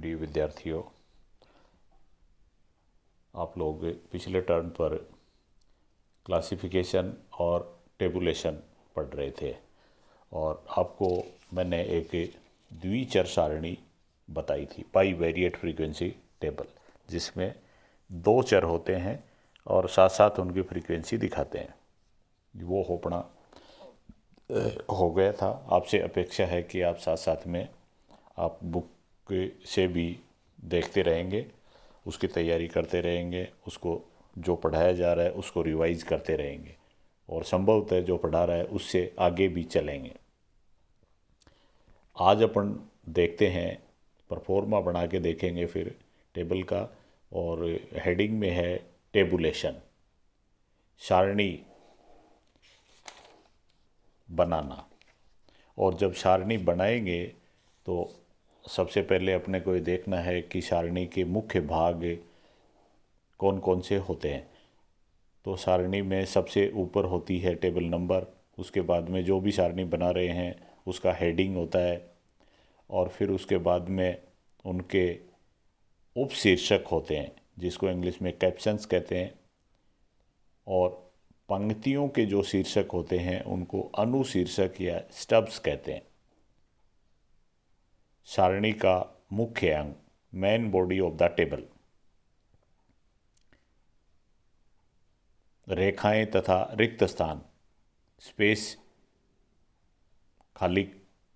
प्रिय विद्यार्थियों, आप लोग पिछले टर्म पर क्लासिफिकेशन और टेबुलेशन पढ़ रहे थे और आपको मैंने एक द्विचर सारणी बताई थी, पाई वेरिएट फ्रीक्वेंसी टेबल, जिसमें दो चर होते हैं और साथ साथ उनकी फ्रीक्वेंसी दिखाते हैं। वो होपना हो गया था। आपसे अपेक्षा है कि आप साथ साथ में आप बुक से भी देखते रहेंगे, उसकी तैयारी करते रहेंगे, उसको जो पढ़ाया जा रहा है उसको रिवाइज करते रहेंगे और संभवतः जो पढ़ा रहा है उससे आगे भी चलेंगे। आज अपन देखते हैं, परफॉर्मा बना के देखेंगे फिर टेबल का, और हेडिंग में है टेबुलेशन, सारणी बनाना। और जब सारणी बनाएंगे तो सबसे पहले अपने को ये देखना है कि सारणी के मुख्य भाग कौन कौन से होते हैं। तो सारणी में सबसे ऊपर होती है टेबल नंबर, उसके बाद में जो भी सारणी बना रहे हैं उसका हेडिंग होता है, और फिर उसके बाद में उनके उपशीर्षक होते हैं जिसको इंग्लिश में कैप्शंस कहते हैं, और पंक्तियों के जो शीर्षक होते हैं उनको अनुशीर्षक या स्टब्स कहते हैं। सारणी का मुख्य अंग, main body of the table, रेखाएं तथा रिक्त स्थान, स्पेस खाली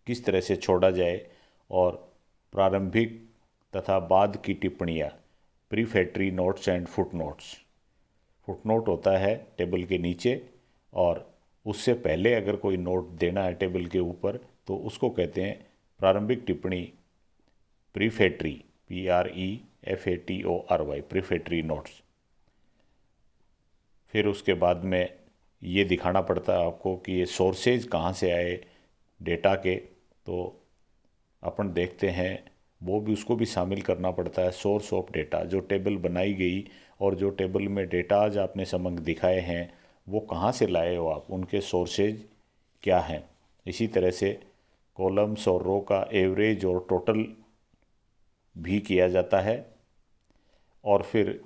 किस तरह से छोड़ा जाए, और प्रारंभिक तथा बाद की टिप्पणियाँ, prefatory notes and foot notes. Foot note होता है टेबल के नीचे, और उससे पहले अगर कोई नोट देना है टेबल के ऊपर तो उसको कहते हैं प्रारंभिक टिप्पणी, प्रीफेक्टरी, PREFATORY, प्रीफेक्टरी नोट्स। फिर उसके बाद में ये दिखाना पड़ता है आपको कि ये सोर्सेज कहाँ से आए डेटा के, तो अपन देखते हैं वो भी, उसको भी शामिल करना पड़ता है। सोर्स ऑफ डेटा, जो टेबल बनाई गई और जो टेबल में डेटा आज आपने समझ दिखाए हैं वो कहाँ से लाए हो आप, उनके सोर्सेज क्या हैं। इसी तरह से कॉलम्स और रो का एवरेज और टोटल भी किया जाता है, और फिर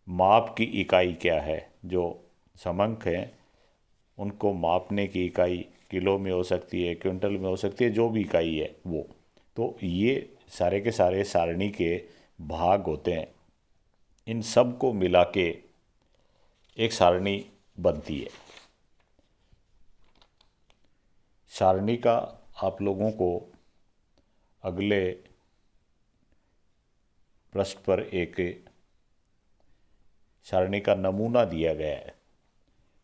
माप की इकाई क्या है, जो समंक हैं उनको मापने की इकाई किलो में हो सकती है, क्विंटल में हो सकती है, जो भी इकाई है वो। तो ये सारे के सारे सारणी के भाग होते हैं। इन सब को मिला के एक सारणी बनती है। सारणी का आप लोगों को अगले पृष्ठ पर एक सारणी का नमूना दिया गया है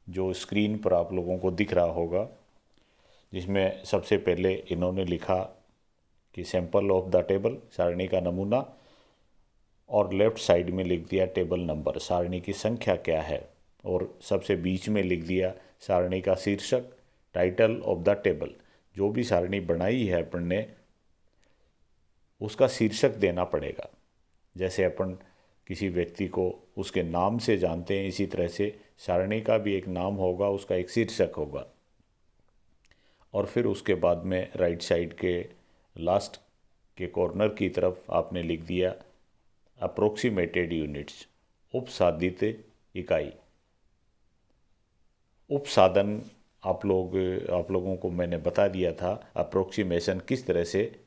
जो स्क्रीन पर आप लोगों को दिख रहा होगा, जिसमें सबसे पहले इन्होंने लिखा कि सैंपल ऑफ द टेबल, सारणी का नमूना, और लेफ्ट साइड में लिख दिया टेबल नंबर, सारणी की संख्या क्या है, और सबसे बीच में लिख दिया सारणी का शीर्षक, टाइटल ऑफ द टेबल। जो भी सारणी बनाई है अपन ने उसका शीर्षक देना पड़ेगा। जैसे अपन किसी व्यक्ति को उसके नाम से जानते हैं, इसी तरह से सारणी का भी एक नाम होगा, उसका एक शीर्षक होगा। और फिर उसके बाद में राइट साइड के लास्ट के कॉर्नर की तरफ आपने लिख दिया अप्रोक्सीमेटेड यूनिट्स, उपसाधित इकाई। उपसाधन आप लोगों को मैंने बता दिया था अप्रोक्सीमेशन किस तरह से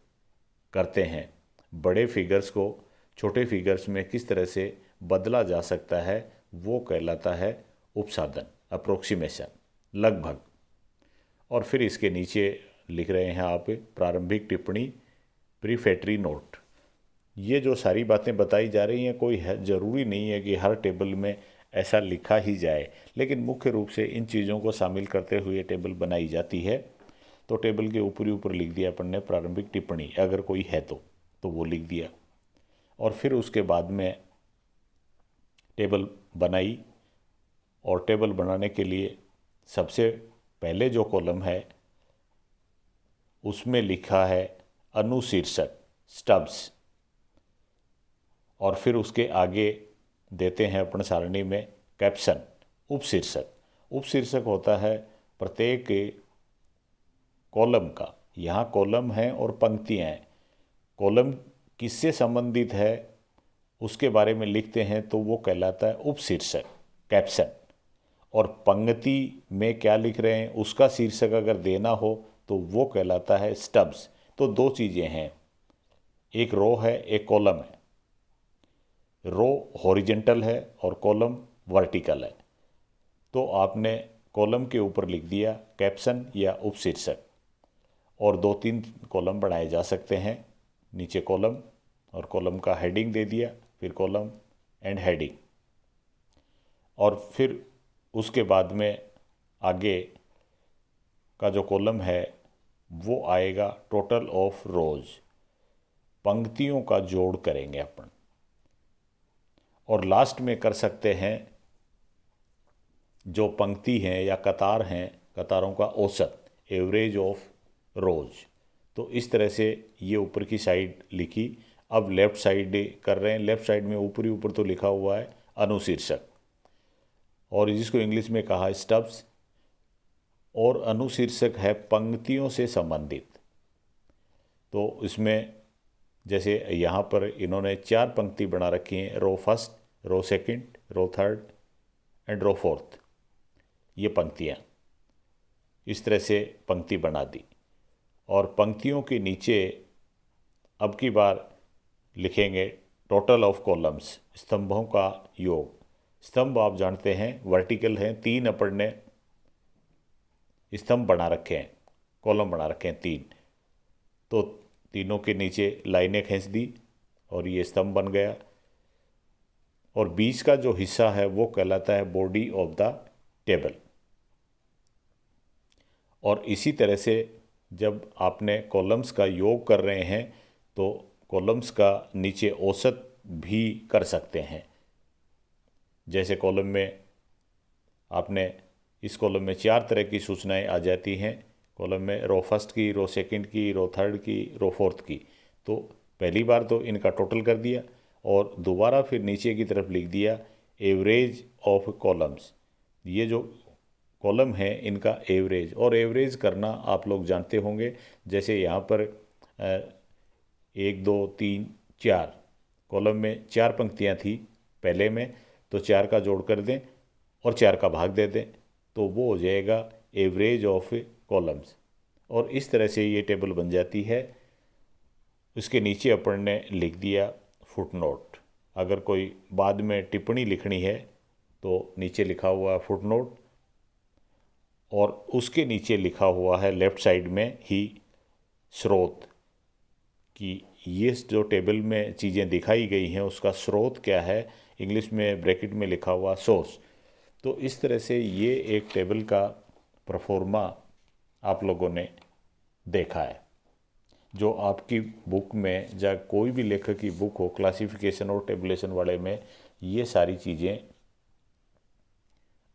करते हैं, बड़े फिगर्स को छोटे फिगर्स में किस तरह से बदला जा सकता है, वो कहलाता है उपसाधन, अप्रोक्सीमेशन, लगभग। और फिर इसके नीचे लिख रहे हैं आप प्रारंभिक टिप्पणी, प्रीफेक्टरी नोट। ये जो सारी बातें बताई जा रही हैं, कोई ज़रूरी नहीं है कि हर टेबल में ऐसा लिखा ही जाए, लेकिन मुख्य रूप से इन चीज़ों को शामिल करते हुए टेबल बनाई जाती है। तो टेबल के ऊपर ही ऊपर लिख दिया अपन ने प्रारंभिक टिप्पणी, अगर कोई है तो वो लिख दिया। और फिर उसके बाद में टेबल बनाई, और टेबल बनाने के लिए सबसे पहले जो कॉलम है उसमें लिखा है अनुशीर्षक, स्टब्स, और फिर उसके आगे देते हैं अपन सारणी में कैप्शन, उपशीर्षक। उपशीर्षक होता है प्रत्येक कॉलम का। यहाँ कॉलम है और पंक्तियाँ हैं, कॉलम किससे संबंधित है उसके बारे में लिखते हैं तो वो कहलाता है उपशीर्षक, कैप्शन। और पंक्ति में क्या लिख रहे हैं उसका शीर्षक अगर देना हो तो वो कहलाता है स्टब्स। तो दो चीज़ें हैं, एक रो है एक कॉलम है। रो हॉरिजेंटल है और कॉलम वर्टिकल है। तो आपने कॉलम के ऊपर लिख दिया कैप्शन या उपशीर्षक, और दो तीन कॉलम बनाए जा सकते हैं। नीचे कॉलम और कॉलम का हेडिंग दे दिया, फिर कॉलम एंड हेडिंग, और फिर उसके बाद में आगे का जो कॉलम है वो आएगा टोटल ऑफ रोज, पंक्तियों का जोड़ करेंगे अपन। और लास्ट में कर सकते हैं जो पंक्ति हैं या कतार हैं, कतारों का औसत, एवरेज ऑफ रोज। तो इस तरह से ये ऊपर की साइड लिखी। अब लेफ़्ट साइड कर रहे हैं। लेफ़्ट साइड में ऊपरी ऊपर तो लिखा हुआ है अनुशीर्षक, और जिसको इंग्लिश में कहा स्टब्स, और अनुशीर्षक है पंक्तियों से संबंधित। तो इसमें जैसे यहाँ पर इन्होंने 4 पंक्ति बना रखी हैं, row first, row second, row third and row fourth. ये पंक्तियाँ इस तरह से पंक्ति बना दी। और पंक्तियों के नीचे अब की बार लिखेंगे टोटल ऑफ कॉलम्स, स्तंभों का योग। स्तंभ आप जानते हैं वर्टिकल हैं, 3 अपन ने स्तंभ बना रखे हैं, कॉलम बना रखे हैं 3। तो तीनों के नीचे लाइनें खींच दी और ये स्तंभ बन गया। और बीच का जो हिस्सा है वो कहलाता है बॉडी ऑफ द टेबल। और इसी तरह से जब आपने कॉलम्स का योग कर रहे हैं तो कॉलम्स का नीचे औसत भी कर सकते हैं। जैसे कॉलम में आपने, इस कॉलम में 4 तरह की सूचनाएं आ जाती हैं। कॉलम में रो फर्स्ट की, रो सेकंड की, रो थर्ड की, रो फोर्थ की। तो पहली बार तो इनका टोटल कर दिया और दोबारा फिर नीचे की तरफ लिख दिया एवरेज ऑफ कॉलम्स। ये जो कॉलम है इनका एवरेज, और एवरेज करना आप लोग जानते होंगे। जैसे यहाँ पर 1 2 3 4 कॉलम में 4 पंक्तियाँ थी पहले में, तो 4 का जोड़ कर दें और 4 का भाग दे दें तो वो हो जाएगा एवरेज ऑफ कॉलम्स। और इस तरह से ये टेबल बन जाती है। उसके नीचे अपन ने लिख दिया फुटनोट। अगर कोई बाद में टिप्पणी लिखनी है तो नीचे लिखा हुआ है फुटनोट, और उसके नीचे लिखा हुआ है लेफ़्ट साइड में ही स्रोत, कि ये जो टेबल में चीज़ें दिखाई गई हैं उसका स्रोत क्या है, इंग्लिश में ब्रैकेट में लिखा हुआ सोर्स। तो इस तरह से ये एक टेबल का परफॉर्मा आप लोगों ने देखा है। जो आपकी बुक में, या कोई भी लेखक की बुक हो क्लासिफिकेशन और टेबुलेशन वाले में, ये सारी चीज़ें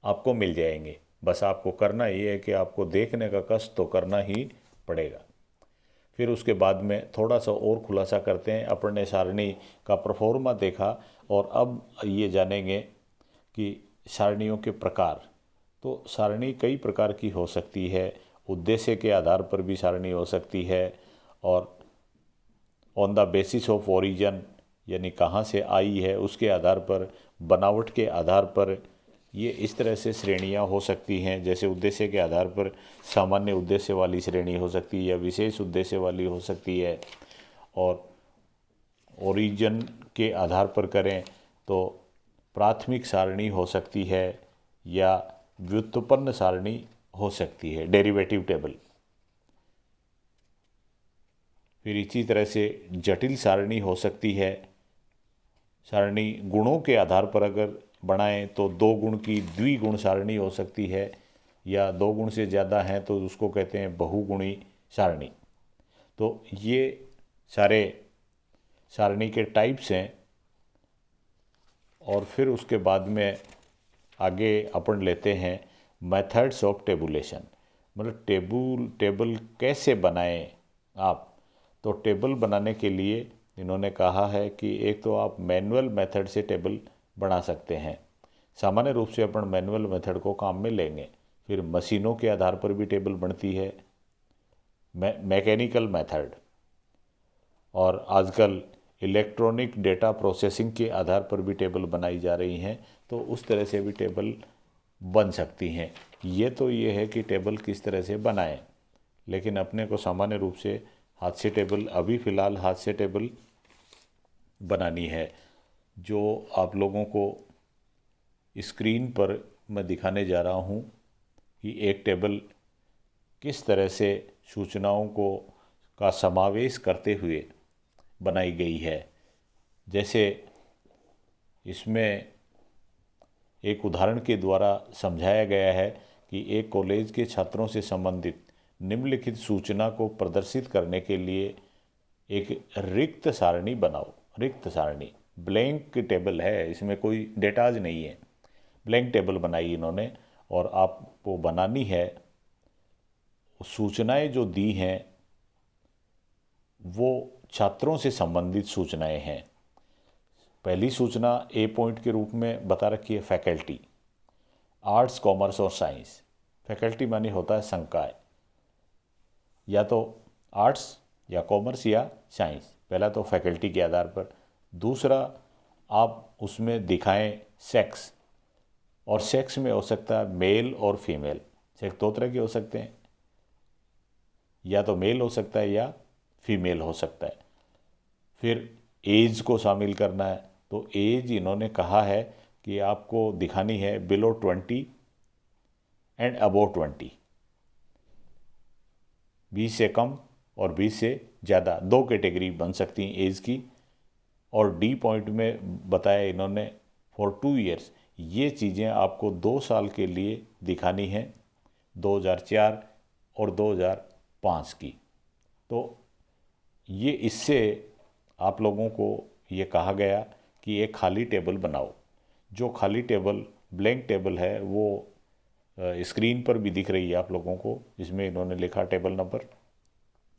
आपको मिल जाएंगे। बस आपको करना ये है कि आपको देखने का कष्ट तो करना ही पड़ेगा। फिर उसके बाद में थोड़ा सा और खुलासा करते हैं। अपन ने सारणी का परफॉर्मा देखा और अब ये जानेंगे कि सारणियों के प्रकार। तो सारणी कई प्रकार की हो सकती है। उद्देश्य के आधार पर भी सारणी हो सकती है, और on the basis of origin, यानी कहाँ से आई है उसके आधार पर, बनावट के आधार पर, ये इस तरह से श्रेणियाँ हो सकती हैं। जैसे उद्देश्य के आधार पर सामान्य उद्देश्य वाली श्रेणी हो सकती है या विशेष उद्देश्य वाली हो सकती है। और ओरिजिन के आधार पर करें तो प्राथमिक सारणी हो सकती है या व्युत्पन्न सारणी हो सकती है, डेरिवेटिव टेबल। फिर इसी तरह से जटिल सारणी हो सकती है। सारणी गुणों के आधार पर अगर बनाएं तो 2 गुण की द्विगुण सारणी हो सकती है, या 2 गुण से ज़्यादा हैं तो उसको कहते हैं बहुगुणी सारणी। तो ये सारे सारणी के टाइप्स हैं। और फिर उसके बाद में आगे अपन लेते हैं मेथड्स ऑफ टेबुलेशन, मतलब टेबल कैसे बनाएं आप। तो टेबल बनाने के लिए इन्होंने कहा है कि एक तो आप मैनुअल मेथड से टेबल बना सकते हैं। सामान्य रूप से अपन मैनुअल मेथड को काम में लेंगे। फिर मशीनों के आधार पर भी टेबल बनती है, मैकेनिकल मेथड। और आजकल इलेक्ट्रॉनिक डेटा प्रोसेसिंग के आधार पर भी टेबल बनाई जा रही हैं, तो उस तरह से भी टेबल बन सकती हैं। ये है कि टेबल किस तरह से बनाएं, लेकिन अपने को सामान्य रूप से हाथ से टेबल, अभी फ़िलहाल हाथ से टेबल बनानी है। जो आप लोगों को स्क्रीन पर मैं दिखाने जा रहा हूँ कि एक टेबल किस तरह से सूचनाओं को का समावेश करते हुए बनाई गई है। जैसे इसमें एक उदाहरण के द्वारा समझाया गया है कि एक कॉलेज के छात्रों से संबंधित निम्नलिखित सूचना को प्रदर्शित करने के लिए एक रिक्त सारणी बनाओ। रिक्त सारणी, ब्लैंक टेबल है, इसमें कोई डेटाज नहीं है, ब्लैंक टेबल बनाई इन्होंने। और आपको बनानी है, सूचनाएं जो दी हैं वो छात्रों से संबंधित सूचनाएं हैं। पहली सूचना ए पॉइंट के रूप में बता रखी है फैकल्टी, आर्ट्स, कॉमर्स और साइंस। फैकल्टी मानी होता है संकाय, या तो आर्ट्स या कॉमर्स या साइंस, पहला तो फैकल्टी के आधार पर। दूसरा, आप उसमें दिखाएं सेक्स, और सेक्स में हो सकता है मेल और फीमेल। सेक्स दो तरह के हो सकते हैं, या तो मेल हो सकता है या फीमेल हो सकता है। फिर एज को शामिल करना है, तो एज इन्होंने कहा है कि आपको दिखानी है बिलो 20 एंड अबोव 20, 20 से कम और 20 से ज़्यादा, दो कैटेगरी बन सकती हैं एज की। और डी पॉइंट में बताया इन्होंने फॉर 2 ईयर्स, ये चीज़ें आपको 2 साल के लिए दिखानी हैं, 2004 और 2005 की। तो ये इससे आप लोगों को ये कहा गया कि एक खाली टेबल बनाओ। जो खाली टेबल, ब्लैंक टेबल है, वो स्क्रीन पर भी दिख रही है आप लोगों को। इसमें इन्होंने लिखा टेबल नंबर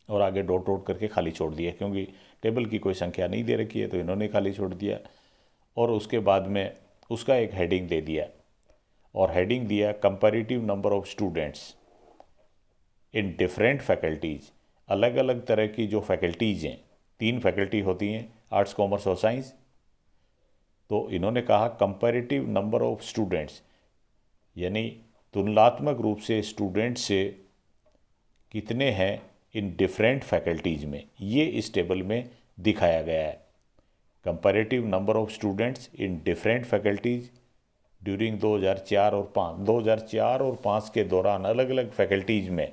और आगे डॉट डॉट करके खाली छोड़ दिया, क्योंकि टेबल की कोई संख्या नहीं दे रखी है तो इन्होंने खाली छोड़ दिया। और उसके बाद में उसका एक हेडिंग दे दिया, और हेडिंग दिया comparative number of students in different faculties. अलग अलग तरह की जो फैकल्टीज़ हैं, 3 फैकल्टी होती हैं, आर्ट्स, कॉमर्स और साइंस। तो इन्होंने कहा कंपैरेटिव नंबर ऑफ स्टूडेंट्स, यानी तुलनात्मक रूप से स्टूडेंट्स से कितने हैं इन डिफरेंट फैकल्टीज़ में, ये इस टेबल में दिखाया गया है। Comparative number of students in different faculties during 2004 और 5, 2004 और 5 के दौरान अलग अलग फैकल्टीज़ में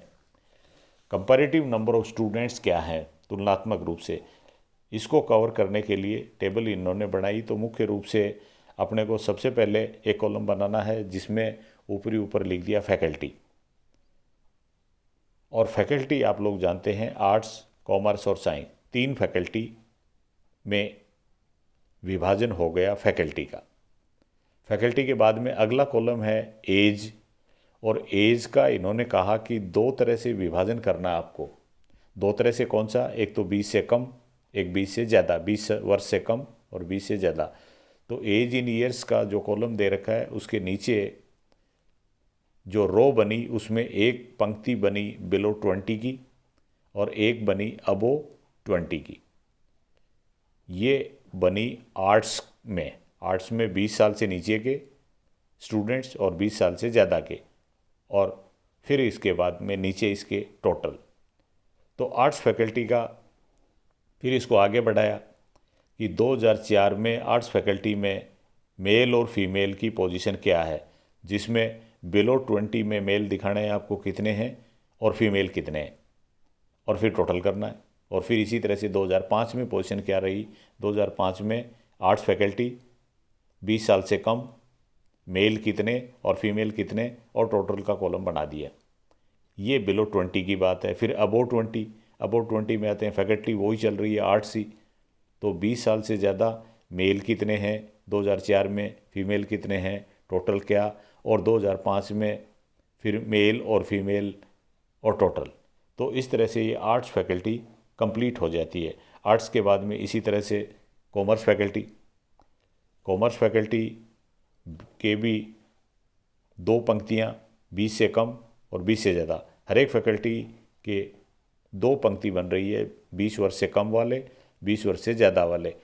कंपैरेटिव नंबर ऑफ स्टूडेंट्स क्या है तुलनात्मक रूप से, इसको कवर करने के लिए टेबल इन्होंने बनाई। तो मुख्य रूप से अपने को सबसे पहले एक कॉलम बनाना है जिसमें ऊपरी ऊपर लिख दिया फैकल्टी। और फैकल्टी आप लोग जानते हैं, आर्ट्स, कॉमर्स और साइंस, 3 फैकल्टी में विभाजन हो गया फैकल्टी का। फैकल्टी के बाद में अगला कॉलम है एज, और एज का इन्होंने कहा कि 2 तरह से विभाजन करना है आपको। 2 तरह से, कौन सा? एक तो 20 से कम, एक 20 से ज़्यादा, 20 वर्ष से कम और 20 से ज़्यादा। तो एज इन ईयर्स का जो कॉलम दे रखा है उसके नीचे जो रो बनी उसमें एक पंक्ति बनी बिलो 20 की और एक बनी अबो 20 की। ये बनी आर्ट्स में। आर्ट्स में 20 साल से नीचे के स्टूडेंट्स और 20 साल से ज़्यादा के, और फिर इसके बाद में नीचे इसके टोटल। तो आर्ट्स फैकल्टी का फिर इसको आगे बढ़ाया कि 2004 में आर्ट्स फैकल्टी में मेल और फीमेल की पोजीशन क्या है, जिसमें बिलो 20 में मेल दिखाना है आपको कितने हैं और फीमेल कितने हैं, और फिर टोटल करना है। और फिर इसी तरह से 2005 में पोजीशन क्या रही, 2005 में आर्ट्स फैकल्टी 20 साल से कम, मेल कितने और फीमेल कितने, और टोटल का कॉलम बना दिया। ये बिलो 20 की बात है। फिर अबोव 20, अबोव 20 में आते हैं फैकल्टी वही चल रही है आर्ट्स ही, तो 20 साल से ज़्यादा मेल कितने हैं 2004 में, फीमेल कितने हैं, टोटल क्या, और 2005 में फिर मेल और फीमेल और टोटल। तो इस तरह से ये आर्ट्स फैकल्टी कंप्लीट हो जाती है। आर्ट्स के बाद में इसी तरह से कॉमर्स फैकल्टी, कॉमर्स फैकल्टी के भी 2 पंक्तियाँ, 20 से कम और 20 से ज़्यादा। हर एक फैकल्टी के 2 पंक्ति बन रही है, 20 वर्ष से कम वाले 20 वर्ष से ज़्यादा वाले।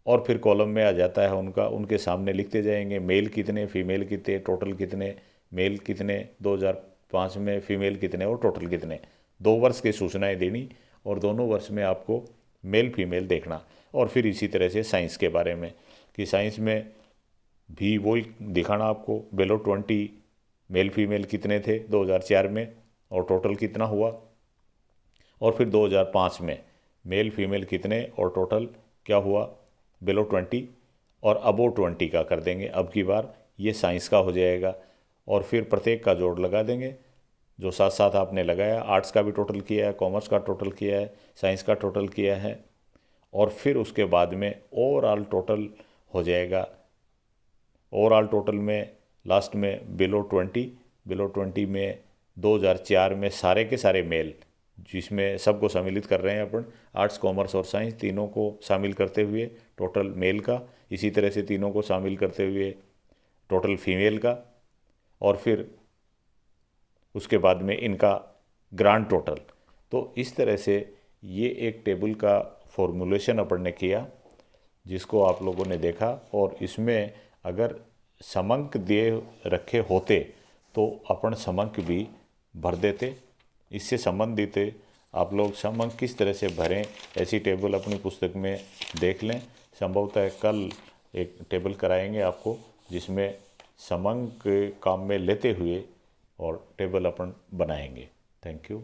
और फिर कॉलम में आ जाता है उनके सामने लिखते जाएंगे मेल कितने, फीमेल कितने, टोटल कितने, मेल कितने 2005 में, फीमेल कितने और टोटल कितने। 2 वर्ष की सूचनाएं देनी और दोनों वर्ष में आपको मेल फीमेल देखना। और फिर इसी तरह से साइंस के बारे में कि साइंस में भी वही दिखाना आपको, बिलो 20 मेल फीमेल कितने थे 2004 में और टोटल कितना हुआ। और फिर 2005 में मेल फीमेल कितने और टोटल क्या हुआ, बिलो 20 और अबो 20 का कर देंगे अब की बार, ये साइंस का हो जाएगा। और फिर प्रत्येक का जोड़ लगा देंगे, जो साथ साथ आपने लगाया, आर्ट्स का भी टोटल किया है, कॉमर्स का टोटल किया है, साइंस का टोटल किया है। और फिर उसके बाद में ओवरऑल टोटल हो जाएगा। ओवरऑल टोटल में लास्ट में बिलो 20 में 2004 में सारे के सारे मेल, जिसमें सबको सम्मिलित कर रहे हैं अपन, आर्ट्स कॉमर्स और साइंस तीनों को शामिल करते हुए टोटल मेल का, इसी तरह से तीनों को शामिल करते हुए टोटल फीमेल का। और फिर उसके बाद में इनका ग्रांड टोटल। तो इस तरह से ये एक टेबल का फॉर्मूलेशन अपन ने किया, जिसको आप लोगों ने देखा। और इसमें अगर समंक दे रखे होते तो अपन समंक भी भर देते। इससे संबंधित आप लोग समंक किस तरह से भरें, ऐसी टेबल अपनी पुस्तक में देख लें। संभवतः कल एक टेबल कराएंगे आपको, जिसमें समंक काम में लेते हुए और टेबल अपन बनाएंगे। Thank you.